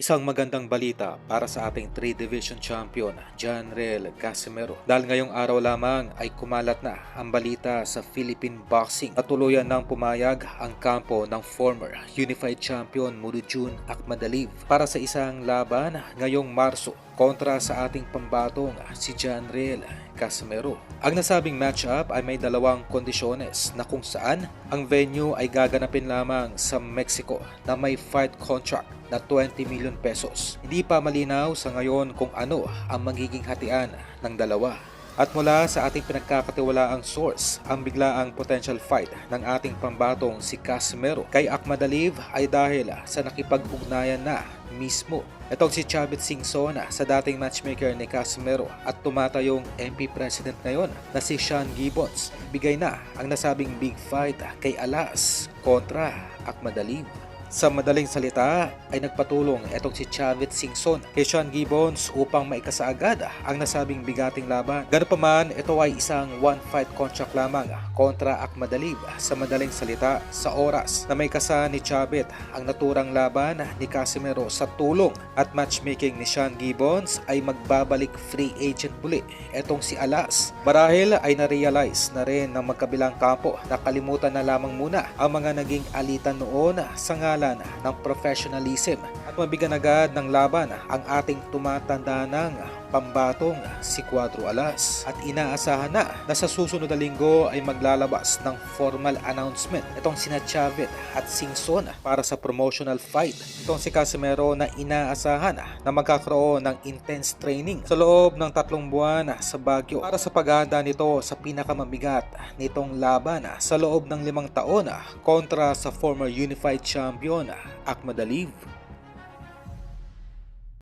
Isang magandang balita para sa ating 3 Division Champion, Janriel Casimero. Dahil ngayong araw lamang ay kumalat na ang balita sa Philippine Boxing at tuluyan ng pumayag ang kampo ng former Unified Champion Murujun Akmadaliv para sa isang laban ngayong Marso kontra sa ating pambatong si Janriel Casimero. Ang nasabing matchup ay may dalawang kondisyones na kung saan ang venue ay gaganapin lamang sa Mexico na may fight contract na 20 million pesos. Hindi pa malinaw sa ngayon kung ano ang magiging hatian ng dalawa. At mula sa ating pinagkakatiwalaang source, ang biglaang potential fight ng ating pambatong si Casimero kay Akmadaliv ay dahil sa nakipag-ugnayan na mismo itong si Chavit Singson sa dating matchmaker ni Casimero at tumatayong MP President ngayon na si Sean Gibbons. Bigay na ang nasabing big fight kay Alas kontra Akmadaliv. Sa madaling salita ay nagpatulong itong si Chavit Singson kay Sean Gibbons upang maikasaagad ang nasabing bigating laban. Ganun pa man, ito ay isang one fight contract lamang kontra Akmadaliv. Sa madaling salita, sa oras na may kasa ni Chavit ang naturang laban ni Casimero sa tulong at matchmaking ni Sean Gibbons ay magbabalik free agent muli itong si Alas. Marahil ay na-realize na rin ng magkabilang kampo na kalimutan na lamang muna ang mga naging alitan noon sa ngalan ng professionalism at mabigyan agad ng laban ang ating tumatanda ng pambatong si Cuadro Alas. At inaasahan na sa susunod na linggo ay maglalabas ng formal announcement itong sina Chavit at Singson para sa promotional fight. Itong si Casimero na inaasahan na magkakaroon ng intense training sa loob ng 3 buwan sa Baguio para sa paghahanda nito sa pinakamabigat nitong laban sa loob ng 5 taon kontra sa former Unified Champion Akmadaliv.